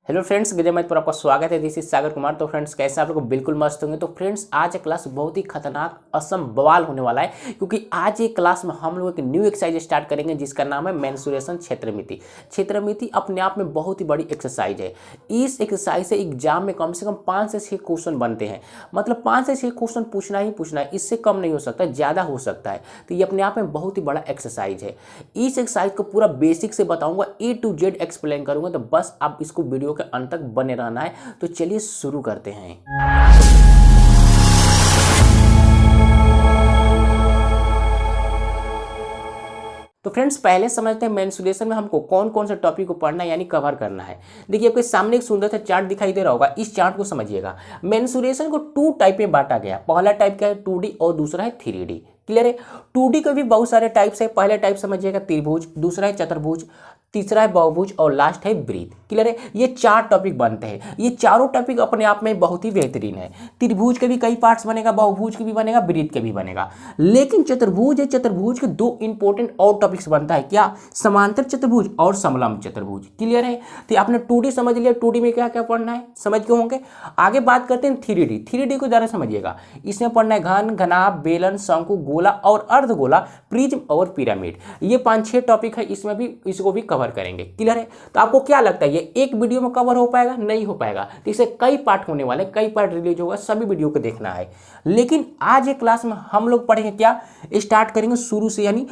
Hello friends, विजय math पर आपका स्वागत है। This is Sagar Kumar. तो फ्रेंड्स, कैसे आप लोग बिल्कुल मस्त होंगे। तो फ्रेंड्स, आज ये क्लास बहुत ही खतरनाक असम बवाल होने वाला है, क्योंकि आज ये क्लास में हम लोग एक न्यू एक्सरसाइज स्टार्ट करेंगे जिसका नाम है मेंसुरेशन क्षेत्रमिति। क्षेत्रमिति अपने आप में बहुत ही बड़ी एक्सरसाइज है। इस एक्सरसाइज से एग्जाम में कम से कम 5 से 6 क्वेश्चन बनते हैं। मतलब 5 से 6 क्वेश्चन पूछना ही पूछना है, इससे कम नहीं हो सकता, ज़्यादा हो सकता है। तो ये अपने आप में बहुत ही बड़ा एक्सरसाइज है। इस एक्सरसाइज को पूरा बेसिक से बताऊंगा, A to Z एक्सप्लेन करूंगा। तो बस आप इसको वीडियो के अंत तक बने रहना है। तो चलिए शुरू करते हैं। तो फ्रेंड्स, पहले समझते हैं मेंसुरेशन में हमको कौन कौन से टॉपिक को पढ़ना है, यानी कवर करना है। देखिए, आपके सामने एक सुंदर सा चार्ट दिखाई दे रहा होगा। इस चार्ट को समझिएगा। मेंसुरेशन को 2 टाइप में बांटा गया। पहला टाइप क्या है, 2D, और दूसरा है 3D। क्लियर है। 2D के भी बहुत सारे टाइप्स है। पहला टाइप समझिएगा त्रिभुज, दूसरा है चतुर्भुज, तीसरा है बहुभुज, और लास्ट है वृत्त। क्लियर है। ये 4 टॉपिक बनते हैं। ये चारों टॉपिक अपने आप में बहुत ही बेहतरीन है। त्रिभुज के भी कई पार्ट्स बनेगा, बहुभुज के भी बनेगा, वृत्त के भी बनेगा। लेकिन चतुर्भुज है, चतुर्भुज के 2 इंपॉर्टेंट और टॉपिक्स बनता है। क्या? समांतर चतुर्भुज और समलंब चतुर्भुज। क्लियर है। तो आपने 2D समझ लिया। 2D में क्या क्या पढ़ना है समझ के होंगे। आगे बात करते हैं 3D। 3D को ज़्यादा समझिएगा। इसमें पढ़ना है घन, घनाभ, बेलन, शंकु, गोला और अर्धगोला, प्रिज्म और पिरामिड। ये 5-6 टॉपिक है। इसमें भी इसको भी कवर करेंगे। क्लियर है। तो आपको क्या लगता है, ये एक वीडियो में कवर हो पाएगा? नहीं हो पाएगा। तो इसे कई पार्ट होने वाले, कई पार्ट रिलीज होगा, सभी वीडियो को देखना है। लेकिन आज ये क्लास में हम लोग पढ़ेंगे क्या, स्टार्ट करेंगे शुरू से, यानी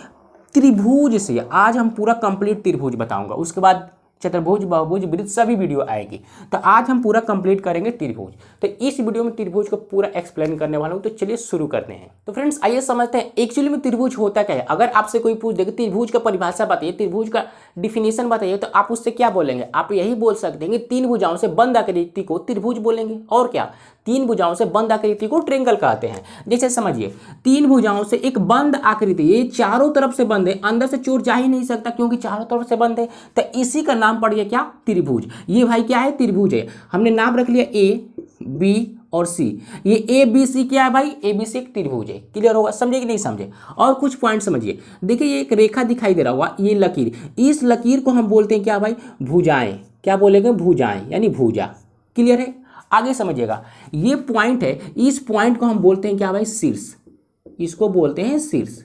त्रिभुज से। आज हम पूरा कंप्लीट त्रिभुज बताऊंगा। उसके बाद चतुर्भुज, बहुभुज, वृत्त सभी वीडियो आएगी। तो आज हम पूरा कंप्लीट करेंगे त्रिभुज। तो इस वीडियो में त्रिभुज को पूरा एक्सप्लेन करने वाला हूं। तो चलिए शुरू करते हैं। तो फ्रेंड्स, आइए समझते हैं एक्चुअली में त्रिभुज होता क्या है। अगर आपसे कोई पूछ दे कि त्रिभुज का परिभाषा बताइए, त्रिभुज का डिफिनेशन बताइए, तो आप उससे क्या बोलेंगे? आप यही बोल सकते हैं कि 3 भुजाओं से बंद आकृति को त्रिभुज बोलेंगे। और क्या? 3 भुजाओं से बंद आकृति को ट्रेंगल कहते हैं। जैसे समझिए, 3 भुजाओं से एक बंद आकृति, ये चारों तरफ से बंद है, अंदर से चोर जा ही नहीं सकता क्योंकि चारों तरफ से बंद है। तो इसी का नाम पड़ गया क्या? त्रिभुज। ये भाई क्या है? त्रिभुज है। हमने नाम रख लिया A, B और C। ये ABC क्या है भाई? ABC एक त्रिभुज है। क्लियर होगा? समझे कि नहीं समझे? और कुछ पॉइंट समझिए। देखिए, ये एक रेखा दिखाई दे रहा होगा, ये लकीर। इस लकीर को हम बोलते हैं क्या भाई? भुजाएं। क्या बोलेंगे? भुजाएं, यानी भुजा। क्लियर है। आगे समझिएगा, ये पॉइंट है, इस पॉइंट को हम बोलते हैं क्या भाई? शीर्ष। इसको बोलते हैं शीर्ष।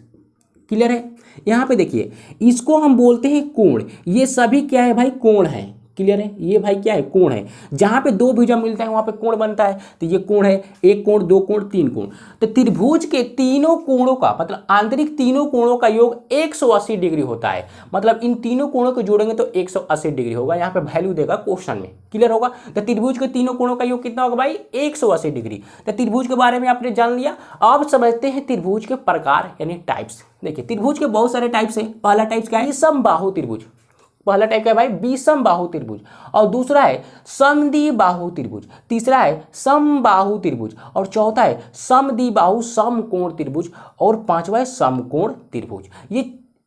क्लियर है। यहां पे देखिए, इसको हम बोलते हैं कोण। ये सभी क्या है भाई? कोण है। क्लियर है। ये भाई क्या है? कोण है। जहां पे 2 भुजा मिलता है वहां पे कोण बनता है। तो ये कोण है, 1 कोण, 2 कोण, 3 कोण। तो त्रिभुज के तीनों कोणों का, मतलब आंतरिक तीनों कोणों का योग 180 डिग्री होता है। मतलब इन तीनों कोणों को जोड़ेंगे तो 180 डिग्री होगा। यहाँ पे वैल्यू देगा क्वेश्चन में। क्लियर होगा। तो त्रिभुज के तीनों कोणों का योग कितना होगा भाई? 180 डिग्री। तो त्रिभुज के बारे में आपने जान लिया। अब समझते हैं त्रिभुज के प्रकार, यानी टाइप्स। देखिए, त्रिभुज के बहुत सारे टाइप्स है। पहला टाइप क्या है? समबाहु त्रिभुज। पहला टाइप क्या है भाई? विषम बाहु त्रिभुज। और दूसरा है समद्विबाहु त्रिभुज। तीसरा है समबाहु त्रिभुज। और चौथा है समद्विबाहु समकोण त्रिभुज। और पांचवा है समकोण त्रिभुज। ये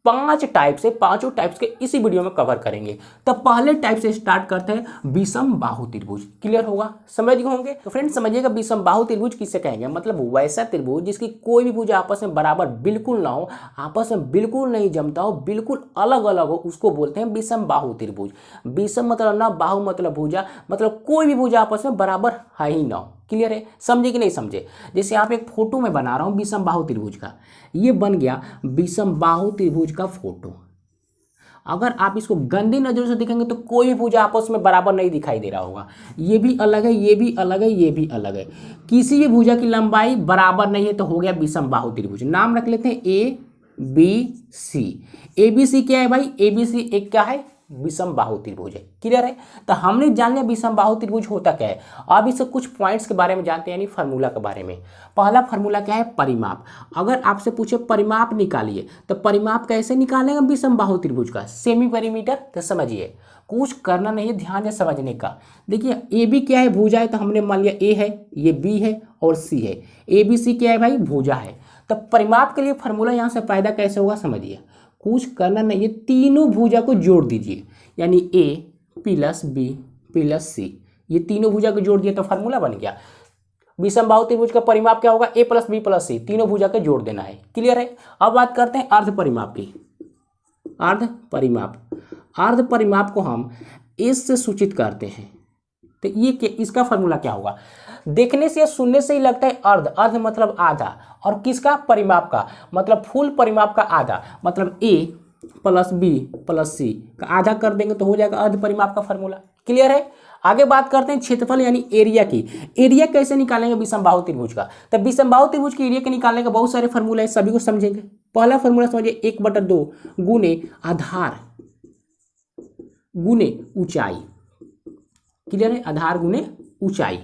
5 टाइप से, पांचों टाइप्स के इसी वीडियो में कवर करेंगे। तो पहले टाइप से स्टार्ट करते हैं, विषम बाहु त्रिभुज। क्लियर होगा? समझ गए होंगे। तो फ्रेंड्स, समझिएगा, विषम बाहु त्रिभुज किसे कहेंगे? मतलब वैसा त्रिभुज जिसकी कोई भी भुजा आपस में बराबर बिल्कुल ना हो, आपस में बिल्कुल नहीं जमता हो, बिल्कुल अलग अलग हो, उसको बोलते हैं विषम बाहु त्रिभुज। विषम मतलब ना, बाहु मतलब भुजा, मतलब कोई भी भुजा आपस में बराबर है ही ना हो। क्लियर है। समझे कि नहीं समझे? जैसे आप एक फोटो में बना रहा हूं विषम बाहु त्रिभुज का, ये बन गया विषम बाहु त्रिभुज का फोटो। अगर आप इसको गंदी नजर से देखेंगे तो कोई भी भुजा आपस में बराबर नहीं दिखाई दे रहा होगा। ये भी अलग है, ये भी अलग है, ये भी अलग है। किसी भी भुजा की लंबाई बराबर नहीं है तो हो गया विषम बाहु त्रिभुज। नाम रख लेते हैं ABC। ABC क्या है भाई? ABC एक क्या है? विषम बाहु त्रिभुज है। क्लियर है। तो हमने जान लिया विषम बाहु त्रिभुज होता क्या है। अब इससे कुछ पॉइंट्स के बारे में जानते हैं, यानी फार्मूला के बारे में। पहला फार्मूला क्या है? परिमाप। अगर आपसे पूछे परिमाप निकालिए, तो परिमाप कैसे निकालेंगे विषम बाहु त्रिभुज का? Semi perimeter. तो समझिए, कुछ करना नहीं है, ध्यान से समझने का। देखिए, AB क्या है? भुजा है। तो हमने मान लिया A है, ये B है और C है। ABC क्या है भाई? भुजा है। तो परिमाप के लिए फार्मूला यहाँ से पैदा कैसे होगा समझिए। कुछ करना नहीं है, तीनों भुजा को जोड़ दीजिए, यानी A plus B plus C। ये तीनों भुजा को जोड़ दिया तो फार्मूला बन गया। विषम बाहु त्रिभुज का परिमाप क्या होगा? A plus B plus C। तीनों भुजा को जोड़ देना है। क्लियर है। अब बात करते हैं अर्ध परिमाप की। अर्ध परिमाप, अर्ध परिमाप को हम S से सूचित करते हैं। तो ये इसका फॉर्मूला क्या होगा? देखने से या सुनने से ही लगता है अर्ध, अर्ध मतलब आधा, और किसका? परिमाप का, मतलब फुल परिमाप का आधा, मतलब a प्लस बी प्लस सी का आधा कर देंगे तो हो जाएगा अर्ध परिमाप का फॉर्मूला। क्लियर है? आगे बात करते हैं क्षेत्रफल यानी एरिया की। एरिया कैसे निकालेंगे विषमबाहु त्रिभुज का? तो विषमबाहु त्रिभुज के एरिया के निकालने का बहुत सारे फॉर्मूला है, सभी को समझेंगे। पहला फॉर्मूला समझिए 1/2 गुने आधार गुने ऊंचाई। क्लियर है? आधार गुने ऊंचाई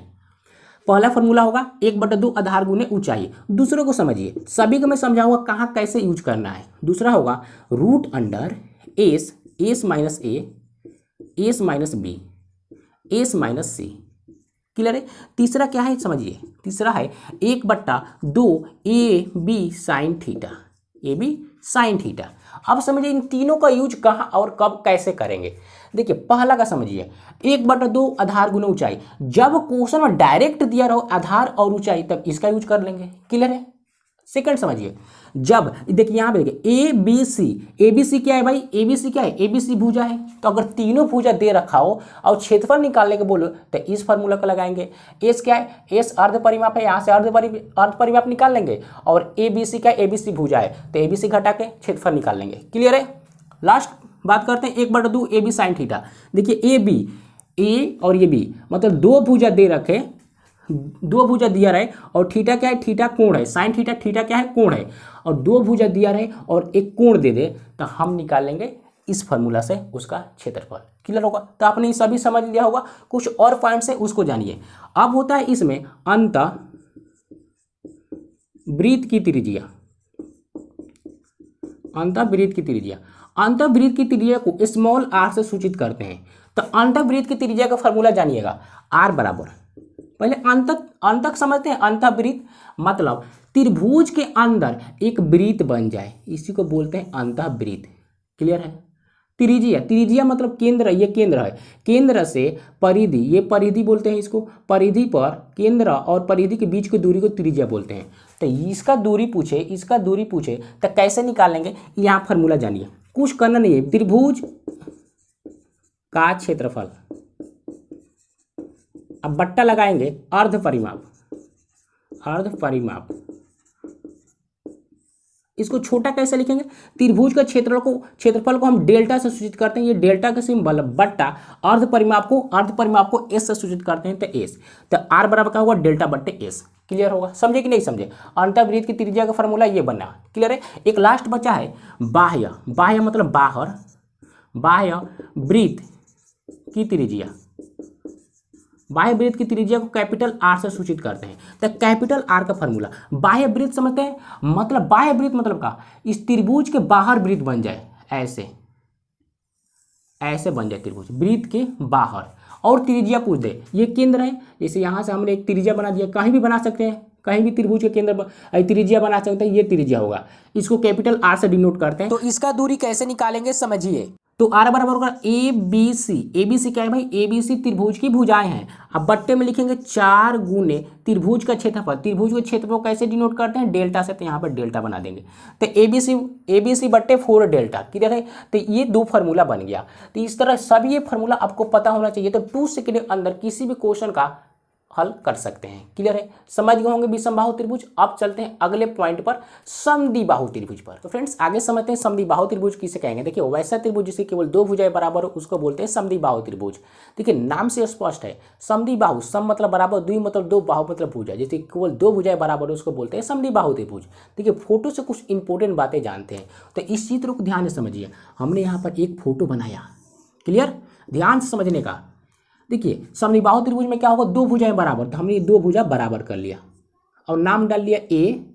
पहला फॉर्मूला होगा 1/2 आधार गुने ऊंचाई। दूसरों को समझिए, सभी को मैं समझाऊंगा कहाँ कैसे यूज करना है। दूसरा होगा root under S, S minus A, S minus B, S minus C. Clear है? तीसरा क्या है समझिए, तीसरा है 1/2 A B sine theta, A B sine theta. अब समझिए इन तीनों का यूज कहाँ और कब कैसे करेंगे। देखिए पहला का समझिए 1/2 आधार गुना ऊंचाई, जब क्वेश्चन में डायरेक्ट दिया रहो आधार और ऊंचाई तब इसका यूज कर लेंगे। क्लियर है? सेकंड समझिए, जब देखिए यहाँ पे देखिए A B C, A B C क्या है भाई? ए बी सी क्या है? ए बी सी भुजा है। तो अगर तीनों भुजा दे रखा हो और क्षेत्रफल निकालने के बोलो तो इस फार्मूला को लगाएंगे। एस क्या है? एस अर्ध परिमाप है, यहाँ से अर्ध परिमाप निकाल लेंगे। और ए बी सी क्या है? ए बी सी भुजा है तो ए बी सी घटा के क्षेत्रफल निकाल लेंगे। क्लियर है? लास्ट बात करते हैं 1/2 ए बी साइन थीटा। देखिए ए बी, ए और ये बी मतलब दो भुजा दे रखे, दो भुजा दिया रहे और थीटा क्या है? थीटा कोण है, साइन थीटा, थीटा क्या है? कोण है। और दो भुजा दिया रहे और एक कोण दे दे तो हम निकालेंगे इस फार्मूला से उसका क्षेत्रफल। क्लियर होगा? तो आपने ये सभी समझ लिया होगा। कुछ और पॉइंट्स है उसको जानिए। अब होता है इसमें अंतः वृत्त की त्रिज्या, अंतः वृत्त की त्रिज्या, अंतः वृत्त की त्रिज्या को स्मॉल आर से सूचित करते हैं। तो अंतः वृत्त की त्रिज्या का फार्मूला जानिएगा, आर बराबर, पहले अंतक समझते हैं। अंतःवृत्त मतलब त्रिभुज के अंदर एक वृत्त बन जाए, इसी को बोलते हैं अंतःवृत्त। क्लियर है? त्रिज्या, त्रिज्या मतलब केंद्र, ये केंद्र है, केंद्र से परिधि, ये परिधि बोलते हैं इसको, परिधि पर केंद्र और परिधि के बीच की दूरी को त्रिज्या बोलते हैं। तो इसका दूरी पूछे, इसका दूरी पूछे तो कैसे निकालेंगे? यहाँ फार्मूला जानिए, कुछ करना नहीं है। त्रिभुज का क्षेत्रफल, अब बट्टा लगाएंगे अर्ध परिमाप, अर्ध परिमाप। इसको छोटा कैसे लिखेंगे? त्रिभुज का क्षेत्रफल को हम डेल्टा से सूचित करते हैं, ये डेल्टा का सिंबल बट्टा, अर्ध परिमाप को एस से सूचित करते हैं तो एस। तो आर बराबर क्या होगा? डेल्टा बट्टे एस। क्लियर होगा? समझे कि नहीं समझे? अंतःवृत्त की त्रिज्या का फॉर्मूला ये बना। क्लियर है? एक लास्ट बचा है बाह्य, बाह्य मतलब बाहर, बाह्य वृत्त की त्रिज्या, बाह्य वृत्त की त्रिज्या को कैपिटल आर से सूचित करते हैं। तो कैपिटल आर का फॉर्मूला, बाह्य वृत्त समझते हैं, मतलब बाह्य वृत्त मतलब का इस त्रिभुज के बाहर वृत्त बन जाए, ऐसे ऐसे बन जाए त्रिभुज, वृत्त के बाहर, और त्रिज्या पूछ दे। ये केंद्र है, जैसे यहाँ से हमने एक त्रिज्या बना दिया, कहीं भी बना सकते हैं, कहीं भी त्रिभुज के केंद्र त्रिज्या बना सकते हैं, ये त्रिज्या होगा, इसको कैपिटल आर से डिनोट करते हैं। तो इसका दूरी कैसे निकालेंगे समझिए। तो आर बराबर होगा A B C, A B C क्या है भाई? ए बी सी त्रिभुज की भुजाएं हैं। अब बट्टे में लिखेंगे 4 गुने त्रिभुज का क्षेत्रफल, त्रिभुज का क्षेत्रफल कैसे डिनोट करते हैं? डेल्टा से, तो यहाँ पर डेल्टा बना देंगे। तो ए बी सी बट्टे 4 डेल्टा। क्लियर है? तो ये दो फार्मूला बन गया। तो इस तरह सभी ये फार्मूला आपको पता होना चाहिए, तो 2 सेकंड के अंदर किसी भी क्वेश्चन का हल कर सकते हैं। क्लियर है? समझ गए होंगे विषमबाहु त्रिभुज। अब चलते हैं अगले पॉइंट पर, समद्विबाहु त्रिभुज पर। तो फ्रेंड्स आगे समझते हैं समद्विबाहु त्रिभुज किसे कहेंगे। देखिए वैसा त्रिभुज जिसके केवल 2 भुजाएं बराबर हो उसको बोलते हैं समद्विबाहु त्रिभुज। देखिए नाम से स्पष्ट है, समद्विबाहु, सम मतलब बराबर, द्वि मतलब दो, बाहु मतलब भुजा, जैसे केवल 2 भुजाएं बराबर हो उसको बोलते हैं समद्विबाहु त्रिभुज। देखिए फोटो से कुछ इंपॉर्टेंट बातें जानते हैं, तो इस चित्र को ध्यान से समझिए। हमने यहाँ पर एक फोटो बनाया, क्लियर, ध्यान से समझने का। देखिए समद्विबाहु त्रिभुज में क्या होगा? 2 भुजाएं बराबर, तो हमने ये 2 भुजा बराबर कर लिया और नाम डाल लिया ए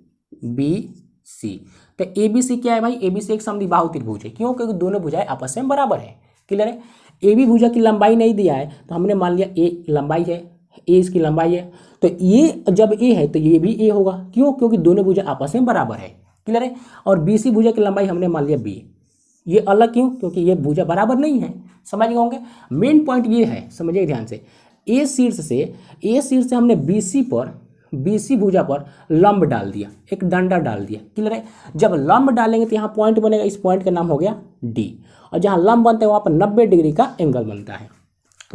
बी सी। तो ए बी सी क्या है भाई? ए बी सी एक समद्विबाहु त्रिभुज है। क्यों? क्योंकि दोनों भुजाएं आपस में बराबर है। क्लियर है? ए बी भुजा की लंबाई नहीं दिया है तो हमने मान लिया ए लंबाई है, ए इसकी लंबाई है, तो ये जब ए है तो ये भी ए होगा। क्यों? क्योंकि दोनों भुजा आपस में बराबर है। क्लियर है? और बी सी भुजा की लंबाई हमने मान लिया बी, ये अलग क्यों? क्योंकि ये भुजा बराबर नहीं है। समझ गए होंगे? मेन पॉइंट ये है, समझिए ध्यान से। ए शीर्ष से हमने बी सी भुजा पर लंब डाल दिया, एक डंडा डाल दिया। क्लियर है? जब लंब डालेंगे तो यहाँ पॉइंट बनेगा, इस पॉइंट का नाम हो गया डी, और जहाँ लंब बनता है वहाँ पर 90 डिग्री का एंगल बनता है।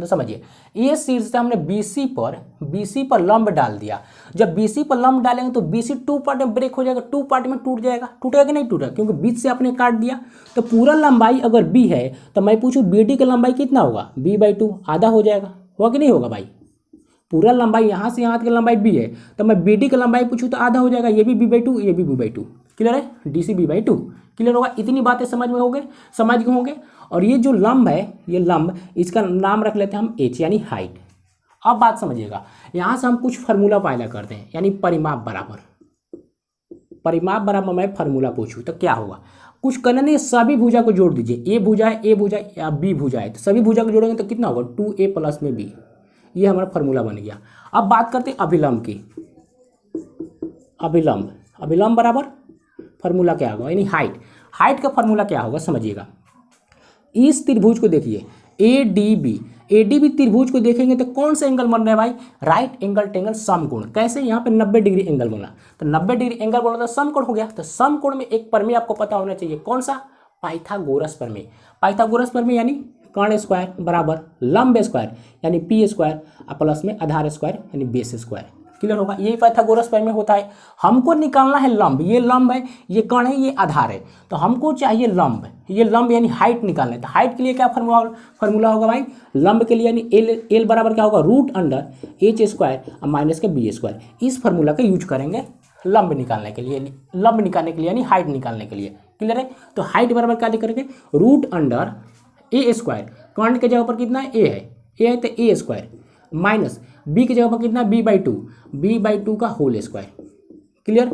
तो समझिए ए शीर्ष से हमने BC पर लंब डाल दिया। जब BC पर लंब डालेंगे तो BC 2 पार्ट में ब्रेक हो जाएगा, 2 पार्ट में टूटेगा कि नहीं टूटेगा, क्योंकि बीच से आपने काट दिया। तो पूरा लंबाई अगर B है तो मैं पूछूं BD की लंबाई कितना होगा, B/2 आधा हो जाएगा, होगा कि नहीं होगा भाई। पूरा लंबाई यहाँ से यहाँ की लंबाई B है तो मैं BD की लंबाई पूछूं तो आधा हो जाएगा, ये भी B/2 ये भी B/2। क्लियर है, DC B/2 क्लियर होगा। इतनी बातें समझ गए होंगे। और ये जो लंब है, ये लंब, इसका नाम रख लेते हैं हम H यानी हाइट। अब बात समझिएगा, यहाँ से हम कुछ फार्मूला फाइंड करते हैं, यानी परिमाप बराबर मैं फार्मूला पूछूं तो क्या होगा। कुछ करना नहीं, सभी भुजा को जोड़ दीजिए, ए भुजा या बी भुजा है तो सभी भुजा को जोड़ेंगे तो कितना होगा 2a प्लस में b। ये हमारा फार्मूला बन गया। अब बात करते हैं अभिलंब की। अभिलंब बराबर फार्मूला क्या होगा, यानी हाइट का फार्मूला क्या होगा समझिएगा। इस त्रिभुज को देखिए ADB त्रिभुज को देखेंगे तो कौन सा एंगल बन रहा है भाई, राइट एंगल ट्रायंगल समकोण। कैसे, यहाँ पे 90 डिग्री एंगल बना, तो 90 डिग्री एंगल बोला तो समकोण हो गया। तो समकोण में एक प्रमेय आपको पता होना चाहिए, कौन सा, पाइथागोरस प्रमेय यानी कर्ण स्क्वायर बराबर लंब स्क्वायर यानी P स्क्वायर प्लस में आधार स्क्वायर यानी बेस स्क्वायर। क्लियर होगा, यही पाइथागोरस प्रमेय होता है। हमको निकालना है लंब, ये लंब है, ये कर्ण है, ये आधार है, तो हमको चाहिए लंब, ये लंब यानी हाइट निकालना है। तो हाइट के लिए क्या फार्मूला होगा भाई, लंब के लिए यानी एल बराबर क्या होगा √H स्क्वायर माइनस के B स्क्वायर। इस फार्मूला का यूज करेंगे लंब निकालने के लिए यानी हाइट निकालने के लिए। क्लियर है, तो हाइट बराबर क्या लिखेंगे √A स्क्वायर, कर्ण के जगह पर कितना है, ए है तो A स्क्वायर माइनस B की जगह पर कितना B/2 का होल स्क्वायर। क्लियर,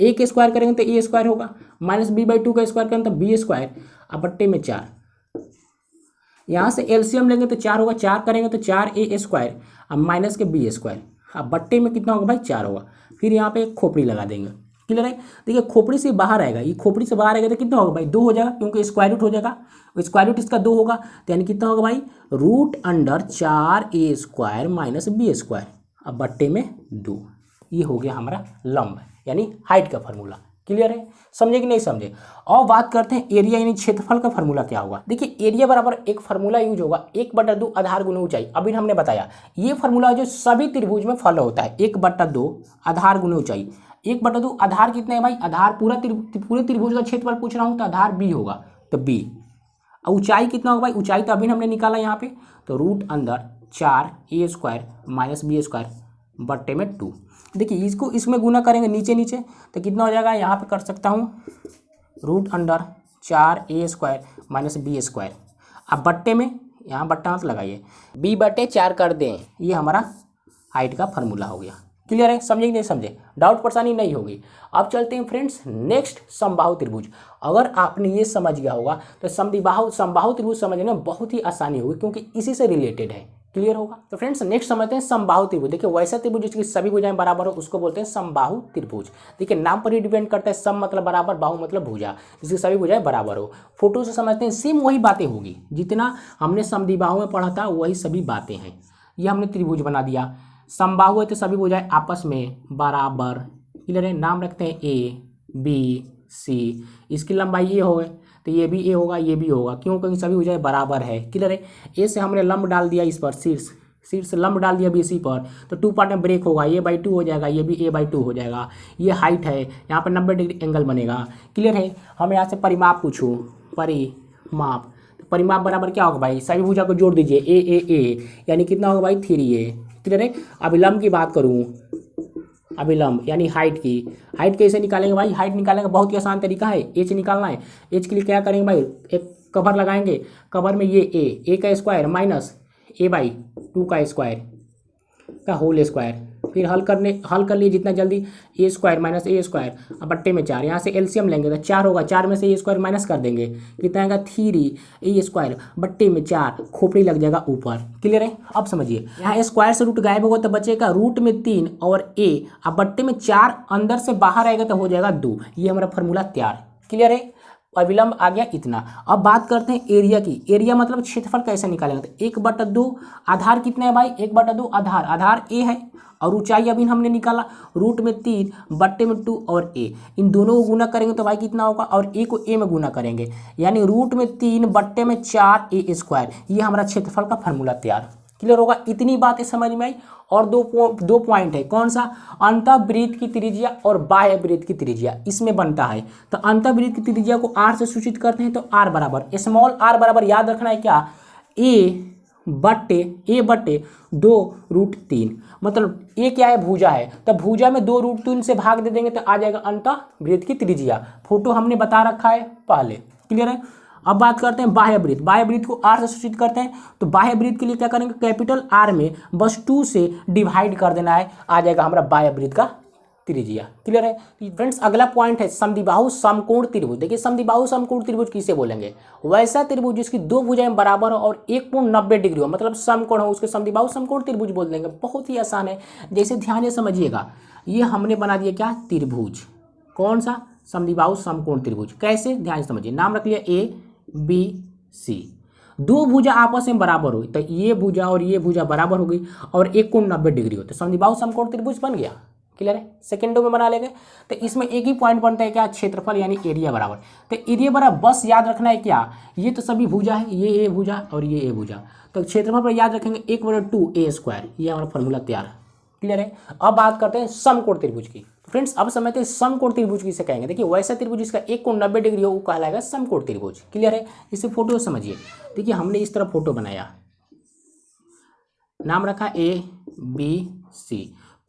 A के स्क्वायर करेंगे तो A स्क्वायर होगा, माइनस B/2 का स्क्वायर करेंगे तो B स्क्वायर अब बट्टे में 4। यहाँ से एलसीएम लेंगे तो 4 होगा, 4 करेंगे तो 4A स्क्वायर अब माइनस के B स्क्वायर, अब बट्टे में कितना होगा भाई 4 होगा। फिर यहाँ पे एक खोपड़ी लगा देंगे। क्लियर है, देखिए खोपड़ी से बाहर आएगा, ये खोपड़ी से बाहर आएगा तो कितना होगा भाई 2 हो जाएगा, क्योंकि स्क्वायर रूट हो जाएगा, स्क्वायर रूट इसका 2 होगा, तो यानी कितना होगा भाई √4A square minus B square अब बट्टे में 2। ये हो गया हमारा लंब यानी हाइट का फार्मूला। क्लियर है, समझे कि नहीं समझे। और बात करते हैं एरिया यानी क्षेत्रफल का फार्मूला क्या होगा। देखिए एरिया बराबर एक फार्मूला यूज होगा 1/2 आधार गुना ऊंचाई। अभी हमने बताया ये फार्मूला जो सभी त्रिभुज में फॉलो होता है, 1/2 आधार गुना ऊंचाई। 1/2 आधार कितने हैं भाई, आधार पूरे त्रिभुज का क्षेत्रफल पूछ रहा हूँ तो आधार B होगा तो B। और ऊंचाई कितना होगा भाई, ऊंचाई तो अभी हमने निकाला यहाँ पे, तो √4A square minus B square बट्टे में 2। देखिए इसको इसमें गुना करेंगे नीचे तो कितना हो जाएगा, यहाँ पे कर सकता हूँ √4A square minus B square अब बट्टे में, यहाँ बट्टा मत लगाइए, B/4 कर दें, ये हमारा हाइट का फार्मूला हो गया। क्लियर है, समझे कि नहीं समझे, डाउट परेशानी नहीं होगी। अब चलते हैं फ्रेंड्स नेक्स्ट समबाहु त्रिभुज। अगर आपने ये समझ गया होगा तो समबाहु त्रिभुज समझने में बहुत ही आसानी होगी, क्योंकि इसी से रिलेटेड है। क्लियर होगा, तो फ्रेंड्स नेक्स्ट समझते हैं समबाहु त्रिभुज। देखिए वैसा त्रिभुज जिसकी सभी भुजाएं बराबर हो उसको बोलते हैं समबाहु त्रिभुज। देखिए नाम पर ही डिपेंड करता है, सम मतलब बराबर, बाहु मतलब भुजा, जिसकी सभी भुजाएं बराबर हो। फोटो से समझते हैं, सेम वही बातें होगी, जितना हमने समद्विबाहु में पढ़ा था वही सभी बातें हैं। ये हमने त्रिभुज बना दिया, समबाहु है तो सभी भुजाएं आपस में बराबर। क्लियर है, नाम रखते हैं ABC, इसकी लंबाई ए हो गए तो ये भी ए होगा, ये भी होगा, क्यों, क्योंकि सभी भुजाएं बराबर है। क्लियर है, ए से हमने लंब डाल दिया इस पर, शीर्ष लंब डाल दिया BC पर, तो 2 पार्ट में ब्रेक होगा, A/2 हो जाएगा, ये भी A/2 हो जाएगा। ये हाइट है, यहाँ पर 90 डिग्री एंगल बनेगा। क्लियर है, हम यहाँ से परिमाप पूछूँ, परिमाप बराबर क्या होगा भाई, सभी भुजा को जोड़ दीजिए, A यानी कितना होगा भाई 3A। क्लियर है, अभिलंब की बात करूँ, अभिलंब यानी हाइट कैसे निकालेंगे भाई, हाइट निकालने का बहुत ही आसान तरीका है, H निकालना है। H के लिए क्या करेंगे भाई, एक कवर लगाएंगे, कवर में ये A का स्क्वायर माइनस A/2 का स्क्वायर का होल स्क्वायर, फिर हल कर लिए जितना जल्दी, A square minus A square अब बट्टे में 4। यहाँ से एलसीएम लेंगे तो 4 होगा, 4 में से A स्क्वायर माइनस कर देंगे, कितना आएगा 3A स्क्वायर बट्टे में 4, खोपड़ी लग जाएगा ऊपर। क्लियर है, अब समझिए यहाँ स्क्वायर से रूट गायब होगा तो बचेगा रूट में 3 और A अब बट्टे में 4 अंदर से बाहर आएगा तो हो जाएगा 2। ये हमारा फार्मूला तैयार। क्लियर है, अविलंब आ गया इतना। अब बात करते हैं एरिया की। एरिया मतलब क्षेत्रफल कैसे निकालेंगे, तो 1/2 आधार कितने है भाई, 1/2 आधार A है, और ऊंचाई अभी हमने निकाला रूट में 3 बट्टे में 2 और A, इन दोनों को गुना करेंगे तो भाई कितना होगा, और A को A में गुना करेंगे यानी रूट में 3 बट्टे में 4A स्क्वायर। ये हमारा क्षेत्रफल का फार्मूला तैयार। क्लियर होगा, इतनी बातें समझ में आई। और दो पॉइंट है, कौन सा, अंतःवृत्त की त्रिज्या और बाह्य वृत्त की त्रिज्या, इसमें बनता है। तो अंतःवृत्त की त्रिज्या को r से सूचित करते हैं, तो r बराबर स्मॉल r बराबर याद रखना है क्या, a बट्टे 2√3, मतलब ए क्या है, भुजा है, तो भुजा में 2√3 से भाग दे देंगे तो आ जाएगा अंतःवृत्त की त्रिज्या। फोटो हमने बता रखा है पहले, क्लियर है। अब बात करते हैं बाह्य वृत्त। बाह्य वृत्त को r से सूचित करते हैं, तो बाह्य वृत्त के लिए क्या करेंगे, कैपिटल R में बस 2 से डिवाइड कर देना है, आ जाएगा हमारा बाह्य वृत्त का त्रिज्या। क्लियर है फ्रेंड्स। अगला पॉइंट है समद्विबाहु समकोण त्रिभुज। देखिए समद्विबाहु समकोण त्रिभुज किसे बोलेंगे, वैसा त्रिभुज जिसकी दो भुजाएं बराबर हो और एक कोण 90 डिग्री हो, मतलब समकोण हो, उसके समद्विबाहु समकोण त्रिभुज बोल देंगे। बहुत ही आसान है, जैसे ध्यान से समझिएगा, ये हमने बना दिया क्या, त्रिभुज, कौन सा, समद्विबाहु समकोण त्रिभुज। कैसे, ध्यान से समझिए, नाम रख लिया ABC, दो भुजा आपस में बराबर हुई, तो ये भुजा और ये भुजा बराबर हो गई और एक कोण 90 डिग्री हो, तो समद्विबाहु समकोण त्रिभुज बन गया। क्लियर है, सेकेंडो में बना लेंगे। तो इसमें एक ही पॉइंट बनता है क्या, क्षेत्रफल यानी एरिया बराबर। तो एरिया बराबर बस याद रखना है क्या, ये तो सभी भुजा है, ये ए भुजा और ये ए भुजा, तो क्षेत्रफल पर याद रखेंगे 1/2a², ये हमारा फॉर्मूला तैयार। क्लियर है। अब बात करते हैं समकोण त्रिभुज की। फ्रेंड्स अब समझते हैं समकोण त्रिभुज किसे कहेंगे। देखिए वैसा त्रिभुज जिसका एक कोण 90 डिग्री हो वो कहलाएगा समकोण त्रिभुज। क्लियर है, इसे फोटो समझिए। देखिए हमने इस तरह फोटो बनाया, नाम रखा ABC,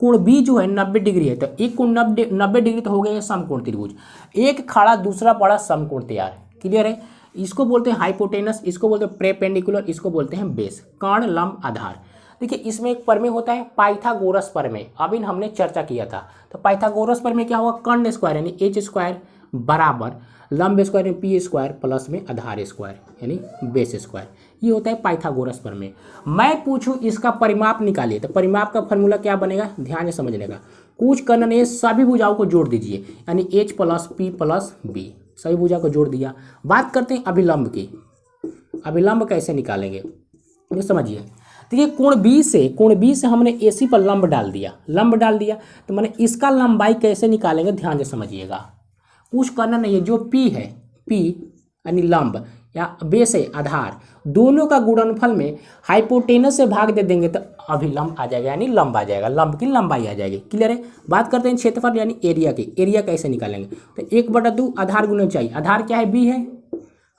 कोण B जो है 90 डिग्री है, तो एक कोण 90 डिग्री तो हो गया समकोण त्रिभुज। एक खड़ा दूसरा पड़ा समकोण तैयार। क्लियर है, इसको बोलते हैं हाइपोटेनस, इसको बोलते हैं परपेंडिकुलर, इसको बोलते हैं बेस, कर्ण लंब आधार। देखिए इसमें एक प्रमेय होता है पाइथागोरस प्रमेय, अभी हमने चर्चा किया था। तो पाइथागोरस प्रमेय क्या होगा, कर्ण स्क्वायर यानी h² बराबर लंब स्क्वायर यानी p² प्लस में आधार स्क्वायर यानी बेस स्क्वायर, ये होता है पाइथागोरस प्रमेय। मैं पूछूं इसका परिमाप निकालिए, तो परिमाप का फॉर्मूला क्या बनेगा, ध्यान से समझने का। कुछ कर्ण ने सभी भुजाओं को जोड़ दीजिए, यानी h + p + b, सभी भुजा को जोड़ दिया। बात करते हैं अभिलंब की। अभिलंब कैसे निकालेंगे ये समझिए। देखिए कोण B से हमने AC पर लंब डाल दिया, तो मैंने इसका लंबाई कैसे निकालेंगे, ध्यान से समझिएगा। कुछ करना नहीं है, जो P है, P यानी लंब या बेस है आधार, दोनों का गुणनफल में हाइपोटेनस से भाग दे देंगे तो अभिलंब आ जाएगा, यानी लंब आ जाएगा, लंब की लंबाई आ जाएगी। क्लियर है। बात करते हैं क्षेत्रफल यानी एरिया की। एरिया कैसे निकालेंगे, तो 1/2 आधार गुना ऊंचाई, आधार क्या है B है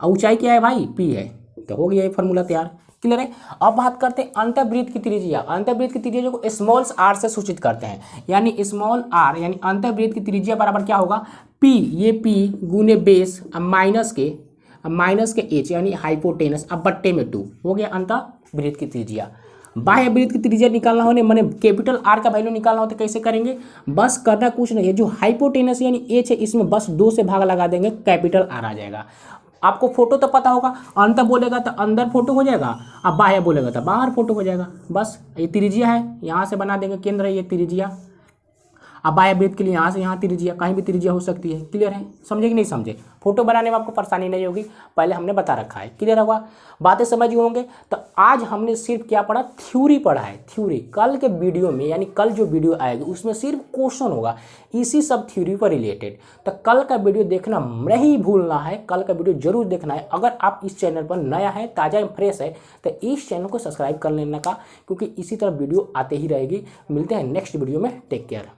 और ऊंचाई क्या है भाई P है, तो हो गया ये फॉर्मूला तैयार। क्लियर है। अब बात करते हैं अंतःवृत्त की त्रिज्या। अंतःवृत्त की त्रिज्या को स्मॉल r से सूचित करते हैं, यानी स्मॉल r यानी अंतःवृत्त की त्रिज्या बराबर क्या होगा, P, ये P गुने बेस माइनस के h यानी हाइपोटेनस अब बट्टे में 2, हो गया अंतःवृत्त की त्रिज्या। बाह्य वृत्त की त्रिज्या निकालना हो, मैंने कैपिटल R का वैल्यू निकालना हो तो कैसे करेंगे, बस करना कुछ नहीं है, जो हाइपोटेनस यानी h है इसमें बस 2 से भाग लगा देंगे, कैपिटल R आ जाएगा। आपको फोटो तो पता होगा, अंत बोलेगा तो अंदर फोटो हो जाएगा, अब बाह्य बोलेगा तो बाहर फोटो हो जाएगा। बस ये त्रिज्या है, यहाँ से बना देंगे केंद्र है ये त्रिज्या। अब बाह्य वृत्त के लिए यहाँ से यहाँ त्रिज्या, कहीं भी त्रिज्या हो सकती है। क्लियर है, समझे कि नहीं समझे। फोटो बनाने में आपको परेशानी नहीं होगी, पहले हमने बता रखा है। क्लियर होगा, बातें समझ गए होंगे। तो आज हमने सिर्फ क्या पढ़ा, थ्योरी पढ़ा है, थ्योरी। कल के वीडियो में यानी कल जो वीडियो आएगी उसमें सिर्फ क्वेश्चन होगा इसी सब थ्योरी पर रिलेटेड। तो कल का वीडियो देखना नहीं भूलना है, कल का वीडियो जरूर देखना है। अगर आप इस चैनल पर नया है, ताज़ा एवं फ्रेश है, तो इस चैनल को सब्सक्राइब कर लेने का, क्योंकि इसी तरह वीडियो आते ही रहेगी। मिलते हैं नेक्स्ट वीडियो में, टेक केयर।